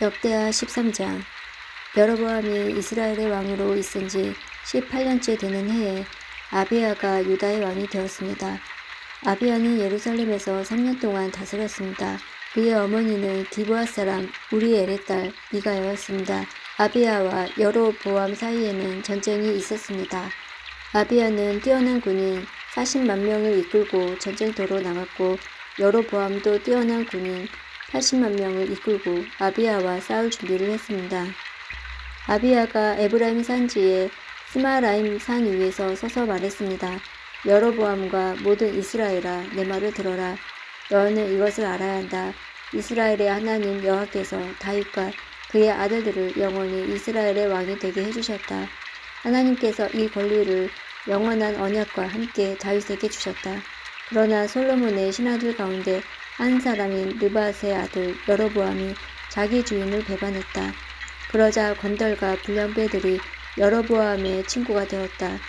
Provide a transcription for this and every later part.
역대하 13장. 여로보암이 이스라엘의 왕으로 있은 지 18년째 되는 해에 아비야가 유다의 왕이 되었습니다. 아비야는 예루살렘에서 3년 동안 다스렸습니다. 그의 어머니는 기브앗 사람 우리엘의 딸 미가였습니다. 아비야와 여로보암 사이에는 전쟁이 있었습니다. 아비야는 뛰어난 군인 40만 명을 이끌고 전쟁터로 나갔고, 여로보암도 뛰어난 군인 80만 명을 이끌고 아비야와 싸울 준비를 했습니다. 아비야가 에브라임 산지에 스마라임 산 위에서 서서 말했습니다. 여로보암과 모든 이스라엘아, 내 말을 들어라. 너희는 이것을 알아야 한다. 이스라엘의 하나님 여호와께서 다윗과 그의 아들들을 영원히 이스라엘의 왕이 되게 해주셨다. 하나님께서 이 권리를 영원한 언약과 함께 다윗에게 주셨다. 그러나 솔로몬의 신하들 가운데 한 사람인 느밧의 아들 여로보암이 자기 주인을 배반했다. 그러자 건달과 불량배들이 여로보암의 친구가 되었다.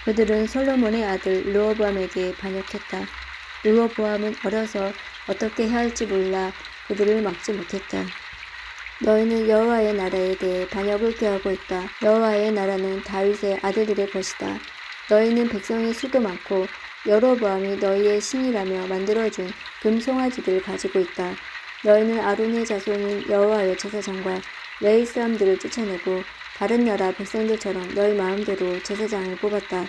그들은 솔로몬의 아들 르호보암에게 반역했다. 르호보암은 어려서 어떻게 해야 할지 몰라 그들을 막지 못했다. 너희는 여호와의 나라에 대해 반역을 꾀하고 있다. 여호와의 나라는 다윗의 아들들의 것이다. 너희는 백성의 수도 많고 여로보암이 너희의 신이라며 만들어준 금송아지들을 가지고 있다. 너희는 아론의 자손인 여호와의 제사장과 레위 사람들을 쫓아내고 다른 나라 백성들처럼 너희 마음대로 제사장을 뽑았다.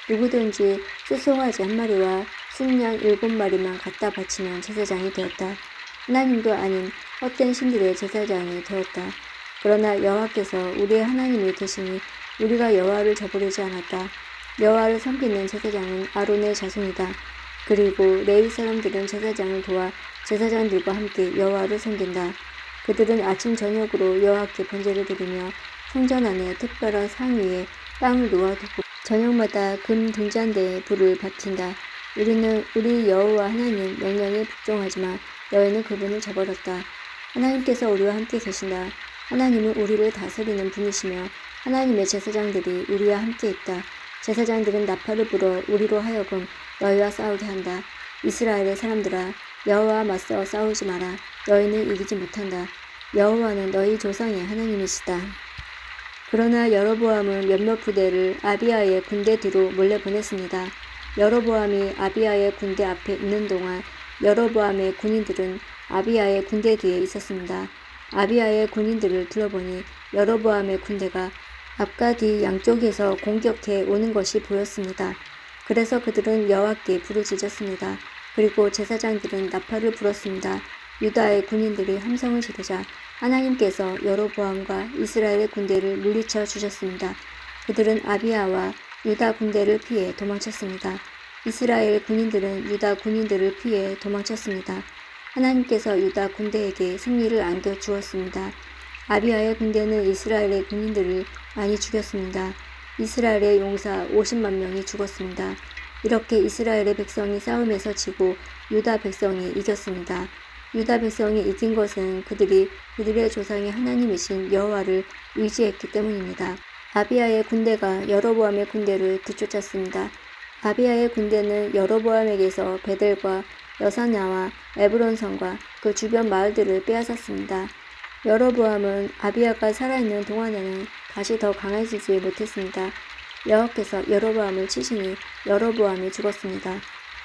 누구든지 숫송아지 1마리와 순양 7마리만 갖다 바치면 제사장이 되었다. 하나님도 아닌 헛된 신들의 제사장이 되었다. 그러나 여호와께서 우리의 하나님이 되시니 우리가 여호와를 저버리지 않았다. 여호와를 섬기는 제사장은 아론의 자손이다. 그리고 레위 사람들은 제사장을 도와 제사장들과 함께 여호와를 섬긴다. 그들은 아침 저녁으로 여호와께 번제를 드리며 성전 안에 특별한 상 위에 빵을 놓아두고 저녁마다 금 등잔대에 불을 밝힌다. 우리는 우리 여호와 하나님 명령에 복종하지만 너희는 그분을 저버렸다. 하나님께서 우리와 함께 계신다. 하나님은 우리를 다스리는 분이시며 하나님의 제사장들이 우리와 함께 있다. 제사장들은 나팔을 불어 우리로 하여금 너희와 싸우게 한다. 이스라엘의 사람들아, 여호와와 맞서 싸우지 마라. 너희는 이기지 못한다. 여호와는 너희 조상의 하나님이시다. 그러나 여로보암은 몇몇 부대를 아비야의 군대 뒤로 몰래 보냈습니다. 여로보암이 아비야의 군대 앞에 있는 동안 여로보암의 군인들은 아비야의 군대 뒤에 있었습니다. 아비야의 군인들을 둘러보니 여로보암의 군대가 앞과 뒤 양쪽에서 공격해 오는 것이 보였습니다. 그래서 그들은 여호와께 부르짖었습니다. 그리고 제사장들은 나팔을 불었습니다. 유다의 군인들이 함성을 지르자 하나님께서 여로보암과 이스라엘의 군대를 물리쳐 주셨습니다. 그들은 아비야와 유다 군대를 피해 도망쳤습니다. 이스라엘 군인들은 유다 군인들을 피해 도망쳤습니다. 하나님께서 유다 군대에게 승리를 안겨주었습니다. 아비야의 군대는 이스라엘의 군인들을 많이 죽였습니다. 이스라엘의 용사 50만 명이 죽었습니다. 이렇게 이스라엘의 백성이 싸움에서 지고 유다 백성이 이겼습니다. 유다 백성이 이긴 것은 그들이 그들의 조상의 하나님이신 여호와를 의지했기 때문입니다. 아비야의 군대가 여로보암의 군대를 뒤쫓았습니다. 아비야의 군대는 여로보암에게서 베델과 여사냐와 에브론성과 그 주변 마을들을 빼앗았습니다. 여로보암은 아비야가 살아있는 동안에는 다시 더 강해지지 못했습니다. 여호와께서 여로보암을 치시니 여로보암이 죽었습니다.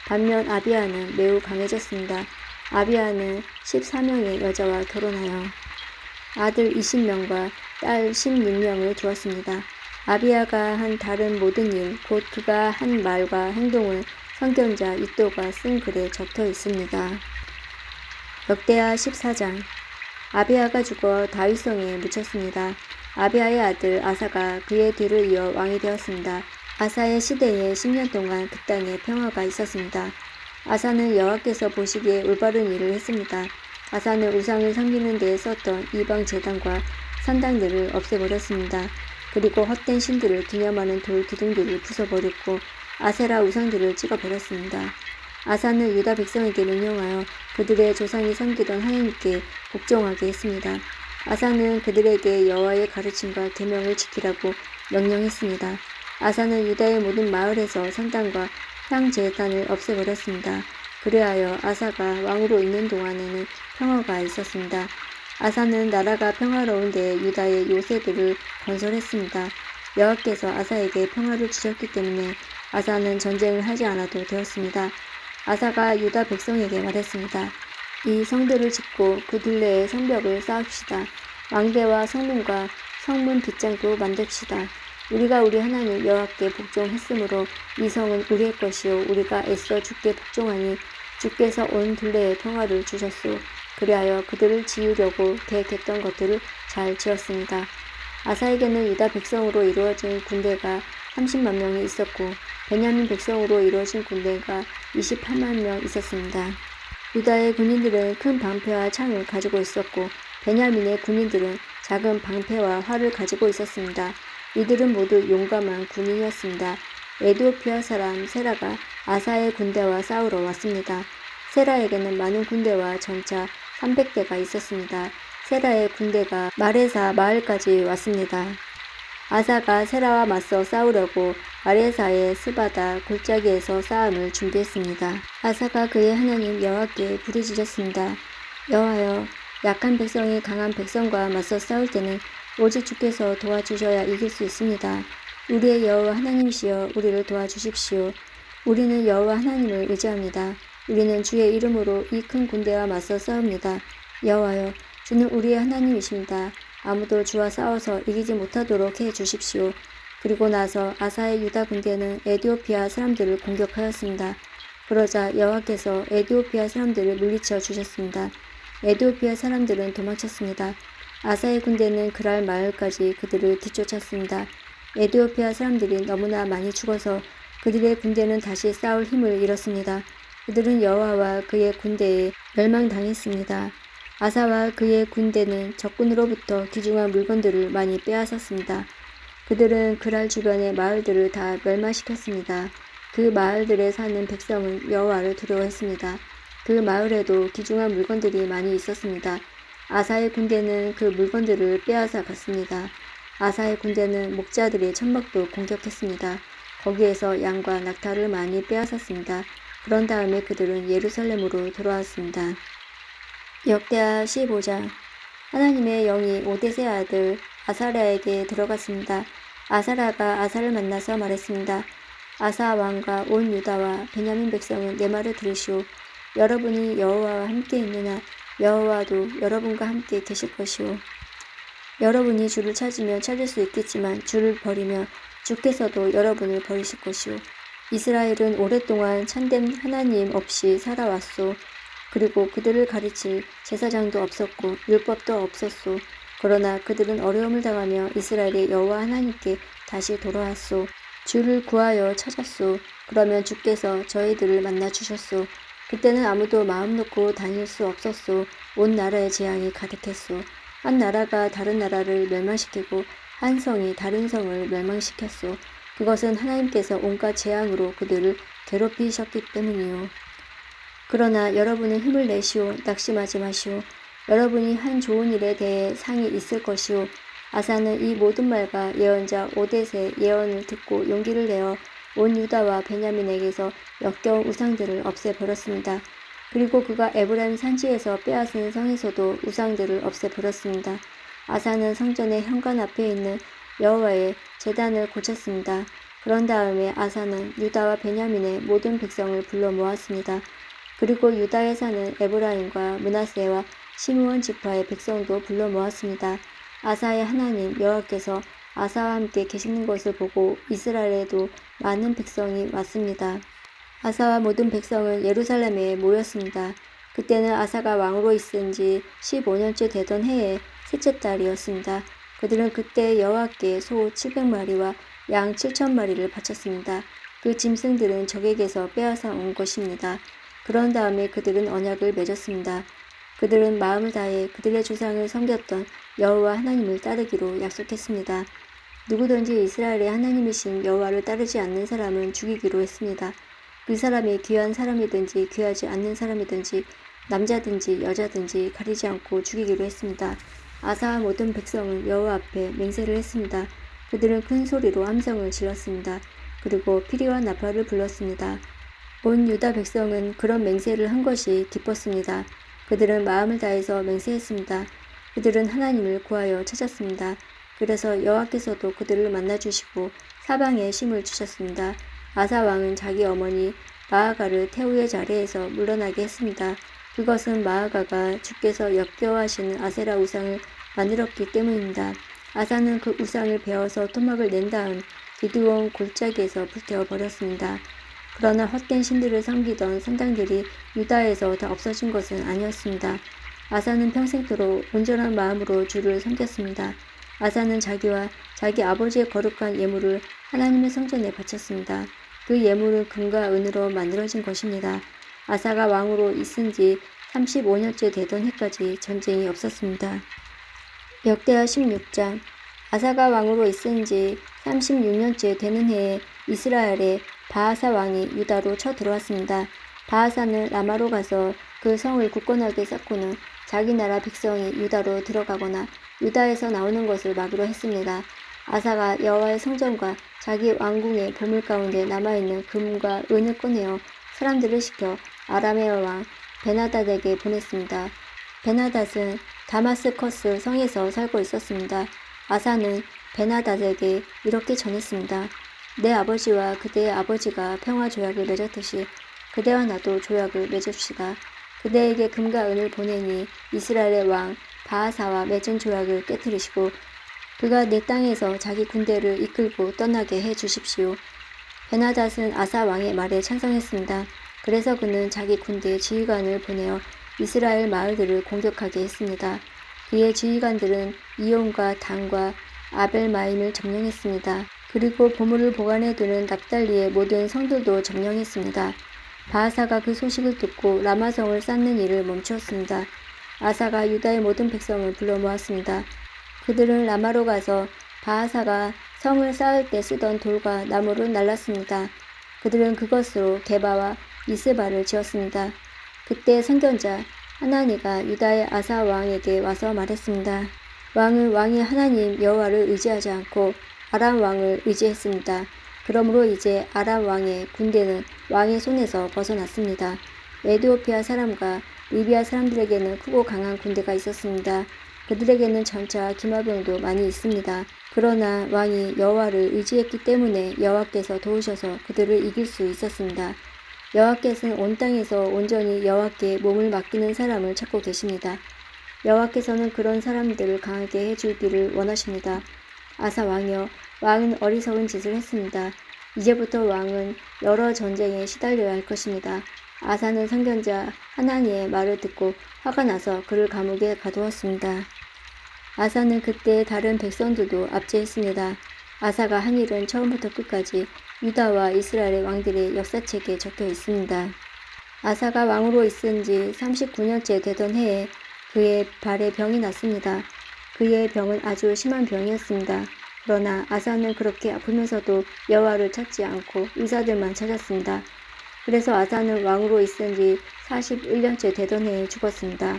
반면 아비야는 매우 강해졌습니다. 아비야는 14명의 여자와 결혼하여 아들 20명과 딸 16명을 두었습니다. 아비야가 한 다른 모든 일, 곧 그가 한 말과 행동은 선견자 이도가 쓴 글에 적혀 있습니다. 역대하 14장. 아비야가 죽어 다윗성에 묻혔습니다. 아비야의 아들 아사가 그의 뒤를 이어 왕이 되었습니다. 아사의 시대에 10년 동안 그 땅에 평화가 있었습니다. 아사는 여호와께서 보시기에 올바른 일을 했습니다. 아사는 우상을 섬기는 데에 썼던 이방 제단과 산당들을 없애버렸습니다. 그리고 헛된 신들을 기념하는 돌 기둥들을 부숴버렸고 아세라 우상들을 찍어버렸습니다. 아사는 유다 백성에게 명령하여 그들의 조상이 섬기던 하나님께 복종하게 했습니다. 아사는 그들에게 여호와의 가르침과 계명을 지키라고 명령했습니다. 아사는 유다의 모든 마을에서 산당과 향 제단을 없애버렸습니다. 그리하여 아사가 왕으로 있는 동안에는 평화가 있었습니다. 아사는 나라가 평화로운데 유다의 요새들을 건설했습니다. 여호와께서 아사에게 평화를 주셨기 때문에 아사는 전쟁을 하지 않아도 되었습니다. 아사가 유다 백성에게 말했습니다. 이 성들을 짓고 그 둘레에 성벽을 쌓읍시다. 왕대와 성문과 성문 빗장도 만듭시다. 우리가 우리 하나님 여호와께 복종했으므로 이 성은 우리의 것이요 우리가 애써 주께 복종하니 주께서 온 둘레에 평화를 주셨소. 그리하여 그들을 지으려고 계획했던 것들을 잘 지었습니다. 아사에게는 유다 백성으로 이루어진 군대가 30만 명이 있었고 베냐민 백성으로 이루어진 군대가 28만 명 있었습니다. 유다의 군인들은 큰 방패와 창을 가지고 있었고 베냐민의 군인들은 작은 방패와 활을 가지고 있었습니다. 이들은 모두 용감한 군인이었습니다. 에티오피아 사람 세라가 아사의 군대와 싸우러 왔습니다. 세라에게는 많은 군대와 전차 300대가 있었습니다. 세라의 군대가 마레사 마을까지 왔습니다. 아사가 세라와 맞서 싸우려고 마레사의 스바다 골짜기에서 싸움을 준비했습니다. 아사가 그의 하나님 여호와께 부르짖었습니다. 여호와여, 약한 백성이 강한 백성과 맞서 싸울 때는 오직 주께서 도와주셔야 이길 수 있습니다. 우리의 여호와 하나님이시여 우리를 도와주십시오. 우리는 여호와 하나님을 의지합니다. 우리는 주의 이름으로 이 큰 군대와 맞서 싸웁니다. 여호와여, 주는 우리의 하나님이십니다. 아무도 주와 싸워서 이기지 못하도록 해 주십시오. 그리고 나서 아사의 유다 군대는 에티오피아 사람들을 공격하였습니다. 그러자 여호와께서 에티오피아 사람들을 물리쳐 주셨습니다. 에티오피아 사람들은 도망쳤습니다. 아사의 군대는 그랄 마을까지 그들을 뒤쫓았습니다. 에티오피아 사람들이 너무나 많이 죽어서 그들의 군대는 다시 싸울 힘을 잃었습니다. 그들은 여호와와 그의 군대에 멸망당했습니다. 아사와 그의 군대는 적군으로부터 귀중한 물건들을 많이 빼앗았습니다. 그들은 그랄 주변의 마을들을 다 멸망시켰습니다. 그 마을들에 사는 백성은 여호와를 두려워했습니다. 그 마을에도 귀중한 물건들이 많이 있었습니다. 아사의 군대는 그 물건들을 빼앗아 갔습니다. 아사의 군대는 목자들의 천막도 공격했습니다. 거기에서 양과 낙타를 많이 빼앗았습니다. 그런 다음에 그들은 예루살렘으로 돌아왔습니다. 역대하 15장. 하나님의 영이 오뎃의 아들 아사랴에게 들어갔습니다. 아사랴가 아사를 만나서 말했습니다. 아사 왕과 온 유다와 베냐민 백성은 내 말을 들으시오. 여러분이 여호와와 함께 있느냐 여호와도 여러분과 함께 계실 것이오. 여러분이 주를 찾으면 찾을 수 있겠지만 주를 버리면 주께서도 여러분을 버리실 것이오. 이스라엘은 오랫동안 참된 하나님 없이 살아왔소. 그리고 그들을 가르칠 제사장도 없었고 율법도 없었소. 그러나 그들은 어려움을 당하며 이스라엘의 여호와 하나님께 다시 돌아왔소. 주를 구하여 찾았소. 그러면 주께서 저희들을 만나 주셨소. 그때는 아무도 마음 놓고 다닐 수 없었소. 온 나라에 재앙이 가득했소. 한 나라가 다른 나라를 멸망시키고 한 성이 다른 성을 멸망시켰소. 그것은 하나님께서 온갖 재앙으로 그들을 괴롭히셨기 때문이요. 그러나 여러분은 힘을 내시오. 낙심하지 마시오. 여러분이 한 좋은 일에 대해 상이 있을 것이오. 아사는 이 모든 말과 예언자 오뎃의 예언을 듣고 용기를 내어 온 유다와 베냐민에게서 역겨운 우상들을 없애버렸습니다. 그리고 그가 에브라임 산지에서 빼앗은 성에서도 우상들을 없애버렸습니다. 아사는 성전의 현관 앞에 있는 여호와의 제단을 고쳤습니다. 그런 다음에 아사는 유다와 베냐민의 모든 백성을 불러 모았습니다. 그리고 유다에 사는 에브라임과 므낫세와 시므온 지파의 백성도 불러 모았습니다. 아사의 하나님 여호와께서 아사와 함께 계시는 것을 보고 이스라엘에도 많은 백성이 왔습니다. 아사와 모든 백성은 예루살렘에 모였습니다. 그때는 아사가 왕으로 있은 지 15년째 되던 해의 셋째 달이었습니다. 그들은 그때 여호와께 소 700마리와 양 7,000마리를 바쳤습니다. 그 짐승들은 적에게서 빼앗아 온 것입니다. 그런 다음에 그들은 언약을 맺었습니다. 그들은 마음을 다해 그들의 조상을 섬겼던 여호와 하나님을 따르기로 약속했습니다. 누구든지 이스라엘의 하나님이신 여호와를 따르지 않는 사람은 죽이기로 했습니다. 그 사람이 귀한 사람이든지 귀하지 않는 사람이든지 남자든지 여자든지 가리지 않고 죽이기로 했습니다. 아사와 모든 백성은 여호와 앞에 맹세를 했습니다. 그들은 큰 소리로 함성을 질렀습니다. 그리고 피리와 나팔을 불렀습니다. 온 유다 백성은 그런 맹세를 한 것이 기뻤습니다. 그들은 마음을 다해서 맹세했습니다. 그들은 하나님을 구하여 찾았습니다. 그래서 여호와께서도 그들을 만나주시고 사방에 쉼을 주셨습니다. 아사 왕은 자기 어머니 마아가를 태우의 자리에서 물러나게 했습니다. 그것은 마아가가 주께서 역겨워하시는 아세라 우상을 만들었기 때문입니다. 아사는 그 우상을 베어서 토막을 낸 다음 기드온 골짜기에서 불태워버렸습니다. 그러나 헛된 신들을 섬기던 선장들이 유다에서 다 없어진 것은 아니었습니다. 아사는 평생토록 온전한 마음으로 주를 섬겼습니다. 아사는 자기와 자기 아버지의 거룩한 예물을 하나님의 성전에 바쳤습니다. 그 예물은 금과 은으로 만들어진 것입니다. 아사가 왕으로 있은 지 35년째 되던 해까지 전쟁이 없었습니다. 역대하 16장. 아사가 왕으로 있은 지 36년째 되는 해에 이스라엘의 바하사 왕이 유다로 쳐들어왔습니다. 바하사는 라마로 가서 그 성을 굳건하게 쌓고는 자기 나라 백성이 유다로 들어가거나 유다에서 나오는 것을 막으려 했습니다. 아사가 여호와의 성전과 자기 왕궁의 보물 가운데 남아있는 금과 은을 꺼내어 사람들을 시켜 아람의 왕 베나닷에게 보냈습니다. 베나닷은 다마스커스 성에서 살고 있었습니다. 아사는 베나닷에게 이렇게 전했습니다. 내 아버지와 그대의 아버지가 평화 조약을 맺었듯이 그대와 나도 조약을 맺읍시다. 그대에게 금과 은을 보내니 이스라엘의 왕 바하사와 맺은 조약을 깨뜨리시고 그가 내 땅에서 자기 군대를 이끌고 떠나게 해 주십시오. 베나닷은 아사 왕의 말에 찬성했습니다. 그래서 그는 자기 군대 지휘관을 보내어 이스라엘 마을들을 공격하게 했습니다. 그의 지휘관들은 이온과 단과 아벨마임을 점령했습니다. 그리고 보물을 보관해두는 납달리의 모든 성들도 점령했습니다. 바하사가 그 소식을 듣고 라마성을 쌓는 일을 멈추었습니다. 아사가 유다의 모든 백성을 불러 모았습니다. 그들은 라마로 가서 바하사가 성을 쌓을 때 쓰던 돌과 나무를 날랐습니다. 그들은 그것으로 게바와 미스바를 지었습니다. 그때 선견자 하나니가 유다의 아사 왕에게 와서 말했습니다. 왕은 왕의 하나님 여호와를 의지하지 않고 아람 왕을 의지했습니다. 그러므로 이제 아람 왕의 군대는 왕의 손에서 벗어났습니다. 에디오피아 사람과 리비아 사람들에게는 크고 강한 군대가 있었습니다. 그들에게는 전차와 기마병도 많이 있습니다. 그러나 왕이 여호와를 의지했기 때문에 여호와께서 도우셔서 그들을 이길 수 있었습니다. 여호와께서는 온 땅에서 온전히 여호와께 몸을 맡기는 사람을 찾고 계십니다. 여호와께서는 그런 사람들을 강하게 해주기를 원하십니다. 아사 왕이여, 왕은 어리석은 짓을 했습니다. 이제부터 왕은 여러 전쟁에 시달려야 할 것입니다. 아사는 선견자 하나니의 말을 듣고 화가 나서 그를 감옥에 가두었습니다. 아사는 그때 다른 백성들도 압제했습니다. 아사가 한 일은 처음부터 끝까지 유다와 이스라엘의 왕들의 역사책에 적혀 있습니다. 아사가 왕으로 있은 지 39년째 되던 해에 그의 발에 병이 났습니다. 그의 병은 아주 심한 병이었습니다. 그러나 아사는 그렇게 아프면서도 여호와를 찾지 않고 의사들만 찾았습니다. 그래서 아사는 왕으로 있은 지 41년째 되던 해에 죽었습니다.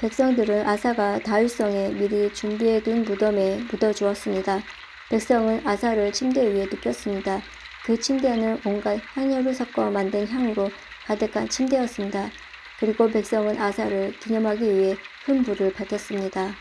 백성들은 아사가 다윗성에 미리 준비해둔 무덤에 묻어주었습니다. 백성은 아사를 침대 위에 눕혔습니다. 그 침대는 온갖 향료를 섞어 만든 향으로 가득한 침대였습니다. 그리고 백성은 아사를 기념하기 위해 큰 불을 밝혔습니다.